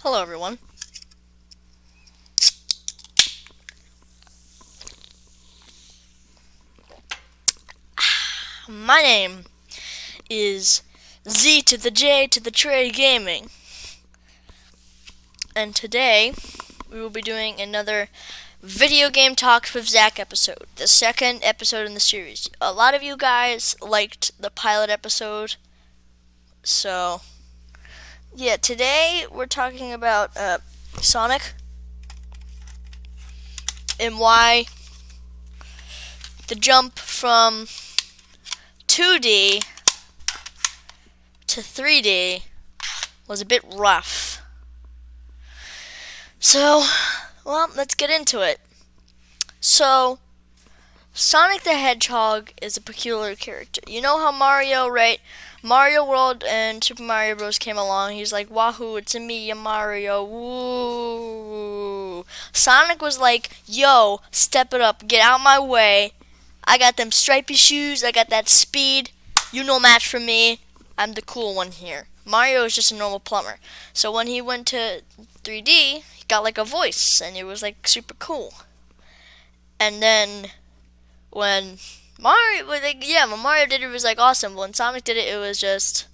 Hello everyone. My name is Z to the J to the Tray Gaming. And today we will be doing another video game talks with Zack episode. The second episode in the series. A lot of you guys liked the pilot episode. So yeah, today we're talking about Sonic and why the jump from 2D to 3D was a bit rough. So, well, let's get into it. So, Sonic the Hedgehog is a peculiar character. You know how Mario, right? Mario World and Super Mario Bros. Came along. He's like, wahoo, it's a me, a Mario, woo. Sonic was like, yo, step it up, get out my way. I got them stripy shoes, I got that speed. You no match for me. I'm the cool one here. Mario is just a normal plumber. So when he went to 3D, he got like a voice, and it was like super cool. And then when Mario, when Mario did it, it was like awesome. When Sonic did it, it was just.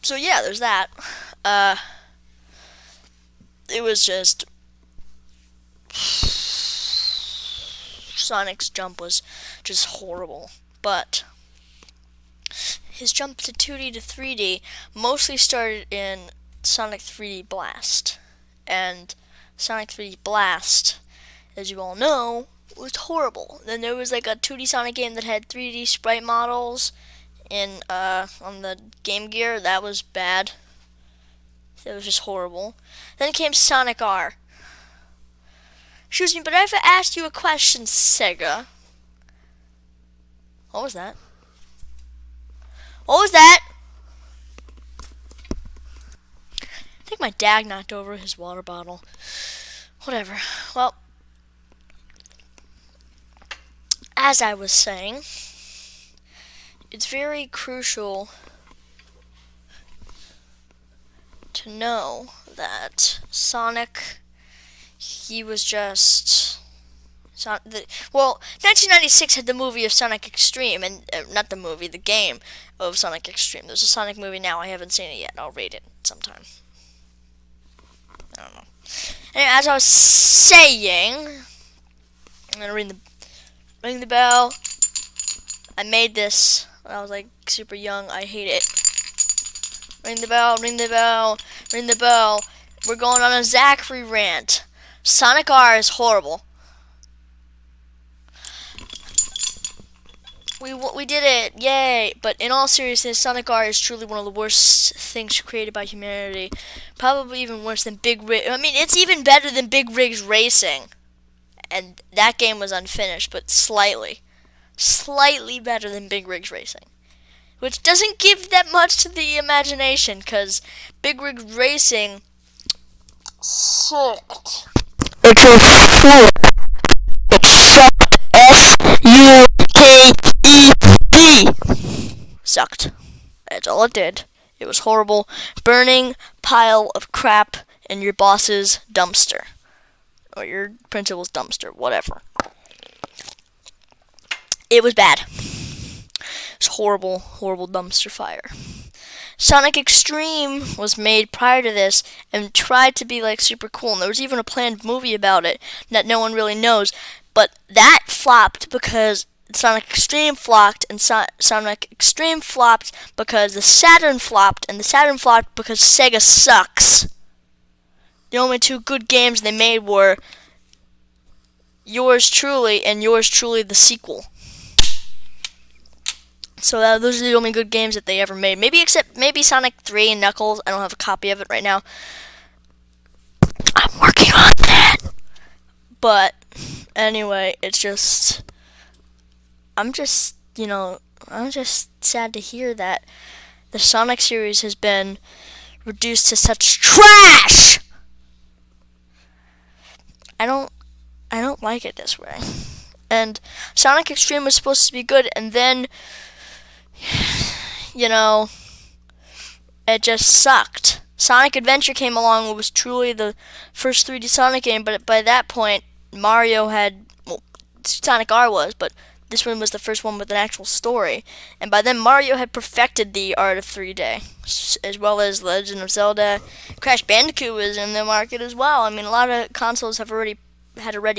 So yeah, there's that. It was just. Sonic's jump was just horrible. But his jump to 2D to 3D mostly started in Sonic 3D Blast. And Sonic 3D Blast, as you all know, was horrible. Then there was like a 2D Sonic game that had 3D sprite models on the Game Gear. That was bad. It was just horrible. Then came Sonic R. Excuse me, but I've asked you a question, Sega. What was that? What was that? I think my dad knocked over his water bottle. Whatever. Well, as I was saying, it's very crucial to know that Sonic, he was just 1996 had the movie of Sonic Extreme, and not the movie, the game of Sonic Extreme. There's a Sonic movie now. I haven't seen it yet. I'll read it sometime. I don't know. Anyway, as I was saying, I'm gonna ring the bell. I made this when I was like super young. I hate it. Ring the bell. Ring the bell. Ring the bell. We're going on a Zack rant. Sonic R is horrible. We did it, yay! But in all seriousness, Sonic R is truly one of the worst things created by humanity. Probably even worse than Big Rig. I mean, it's even better than Big Rigs Racing. And that game was unfinished, but slightly better than Big Rigs Racing. Which doesn't give that much to the imagination, because Big Rigs Racing sucked. It sucked. S-U-K-E-D. Sucked. That's all it did. It was horrible. Burning pile of crap in your boss's dumpster. Or your principal's dumpster. Whatever. It was bad. It was horrible, horrible dumpster fire. Sonic Extreme was made prior to this and tried to be like super cool. And there was even a planned movie about it that no one really knows. But that flopped because Sonic Extreme flopped, and Sonic Extreme flopped because the Saturn flopped, and the Saturn flopped because Sega sucks. The only two good games they made were Yours Truly and Yours Truly the sequel. So those are the only good games that they ever made. Maybe Sonic 3 and Knuckles. I don't have a copy of it right now. I'm working on that. But anyway, it's just I'm just sad to hear that the Sonic series has been reduced to such trash. I don't like it this way. And Sonic Extreme was supposed to be good, and then, you know, it just sucked. Sonic Adventure came along, it was truly the first 3D Sonic game, but by that point, Mario had, well, Sonic R was, but this one was the first one with an actual story. And by then, Mario had perfected the art of 3D, as well as Legend of Zelda. Crash Bandicoot was in the market as well. I mean, a lot of consoles had already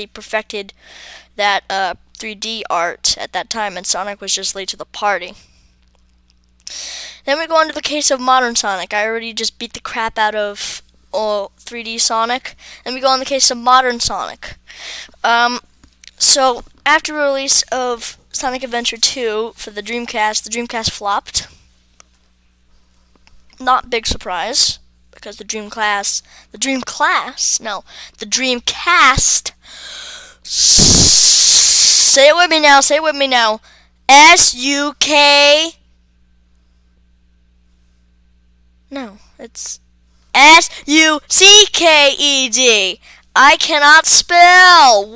perfected that 3D art at that time, and Sonic was just late to the party. Then we go on to the case of modern Sonic. I already just beat the crap out of 3D Sonic. Then we go on the case of modern Sonic. So after release of Sonic Adventure 2 for the Dreamcast flopped. Not big surprise, because the Dreamcast, say it with me now, S-U-K, no, it's S-U-C-K-E-D. I cannot spell.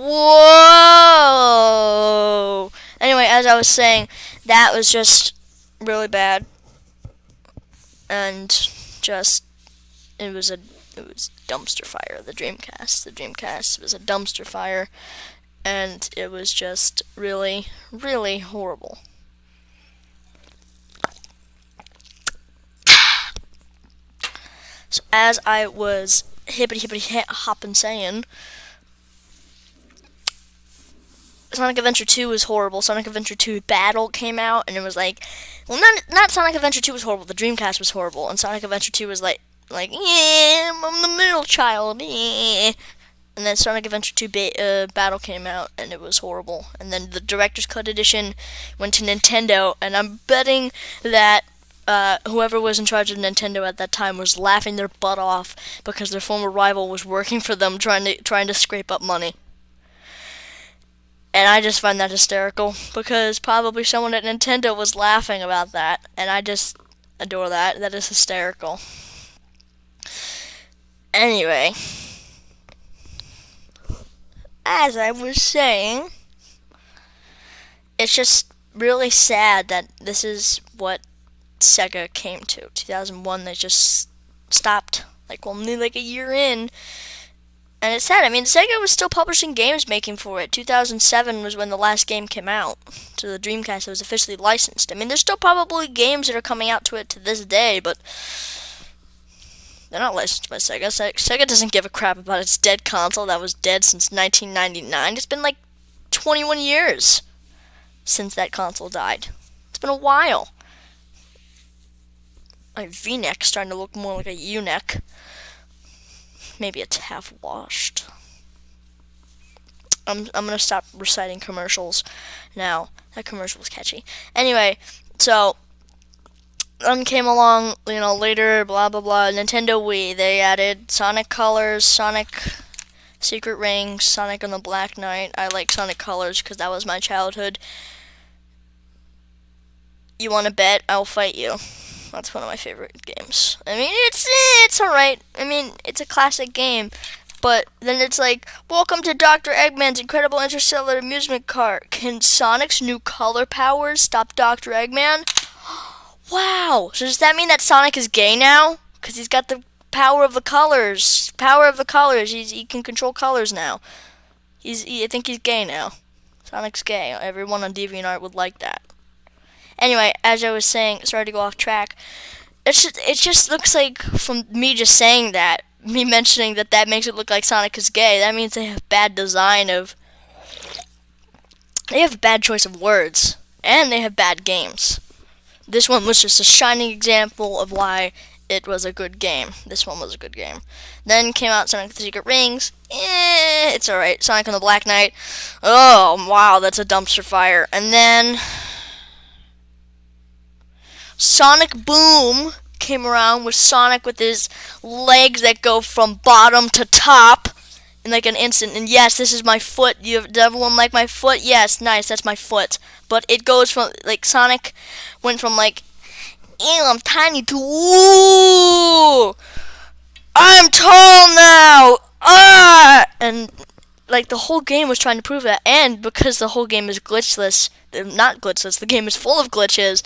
Whoa. Anyway, as I was saying, that was just really bad, and just it was dumpster fire. The Dreamcast was a dumpster fire, and it was just really, really horrible. So as I was hippity-hopping saying, Sonic Adventure 2 was horrible. Sonic Adventure 2 Battle came out, and it was like, well, not Sonic Adventure 2 was horrible, the Dreamcast was horrible, and Sonic Adventure 2 was like, yeah, I'm the middle child, yeah. And then Sonic Adventure 2 Battle came out, and it was horrible. And then the Director's Cut Edition went to Nintendo, and I'm betting that whoever was in charge of Nintendo at that time was laughing their butt off because their former rival was working for them, trying to scrape up money. And I just find that hysterical, because probably someone at Nintendo was laughing about that, and I just adore that. That is hysterical. Anyway, as I was saying, it's just really sad that this is what Sega came to. 2001, they just stopped, only a year in. And it's sad. I mean, Sega was still publishing games making for it. 2007 was when the last game came out to the Dreamcast. It was officially licensed. I mean, there's still probably games that are coming out to it to this day, but they're not licensed by Sega. Sega doesn't give a crap about its dead console that was dead since 1999. It's been 21 years since that console died. It's been a while. My V-neck's starting to look more like a U-neck. Maybe it's half washed. I'm gonna stop reciting commercials now. That commercial was catchy. Anyway, so came along, later, blah blah blah. Nintendo Wii. They added Sonic Colors, Sonic Secret Rings, Sonic and the Black Knight. I like Sonic Colors because that was my childhood. You want to bet? I'll fight you. That's one of my favorite games. I mean, it's alright. I mean, it's a classic game. But then it's welcome to Dr. Eggman's Incredible Interstellar Amusement Cart. Can Sonic's new color powers stop Dr. Eggman? Wow. So does that mean that Sonic is gay now? Because he's got the power of the colors. He can control colors now. I think he's gay now. Sonic's gay. Everyone on DeviantArt would like that. Anyway, as I was saying, sorry to go off track. It just looks like, from me just saying that, me mentioning that makes it look like Sonic is gay, that means they have bad they have bad choice of words, and they have bad games. This one was just a shining example of why it was a good game. This one was a good game. Then came out Sonic the Secret Rings. It's alright. Sonic and the Black Knight. Oh, wow, that's a dumpster fire. And then Sonic Boom came around with Sonic with his legs that go from bottom to top in an instant. And yes, this is my foot. Does everyone like my foot? Yes, nice, that's my foot. But it goes from, Sonic went from ew, I'm tiny to, ooh, I'm tall now. And like the whole game was trying to prove that, and because the whole game is glitchless, not glitchless, the game is full of glitches,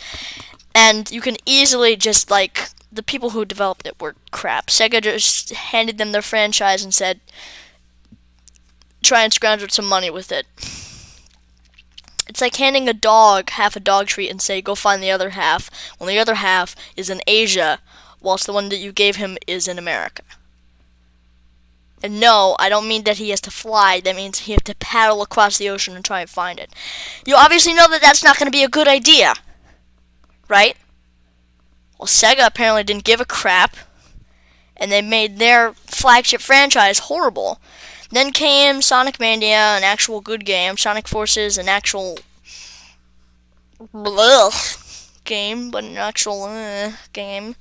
and you can easily just like the people who developed it were crap. Sega just handed them their franchise and said, try and scrounge up some money with it. It's like handing a dog half a dog treat and say, go find the other half, when the other half is in Asia, whilst the one that you gave him is in America. And no, I don't mean that he has to fly. That means he has to paddle across the ocean and try and find it. You obviously know that that's not going to be a good idea, right? Well, Sega apparently didn't give a crap, and they made their flagship franchise horrible. Then came Sonic Mania, an actual good game. Sonic Forces, an actual game, but an actual game.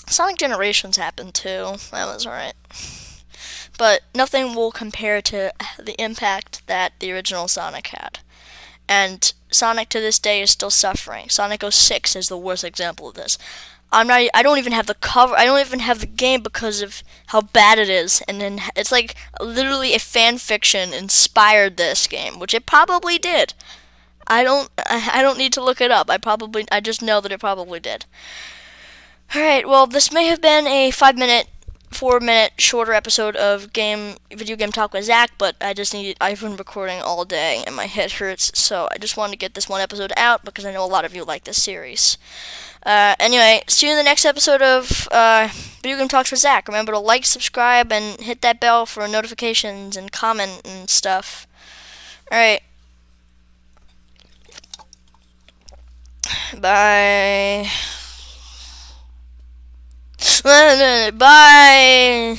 Sonic Generations happened too. That was alright. But nothing will compare to the impact that the original Sonic had. And Sonic to this day is still suffering. Sonic 06 is the worst example of this. I don't even have the cover. I don't even have the game because of how bad it is. And then it's like literally a fan fiction inspired this game, which it probably did. I don't need to look it up. I just know that it probably did. Alright, well, this may have been a 4-minute shorter episode of video game talk with Zack, but I've been recording all day and my head hurts, so I just wanted to get this one episode out because I know a lot of you like this series. Anyway, see you in the next episode of Video Game Talks with Zack. Remember to like, subscribe, and hit that bell for notifications and comment and stuff. Alright. Bye. Bye.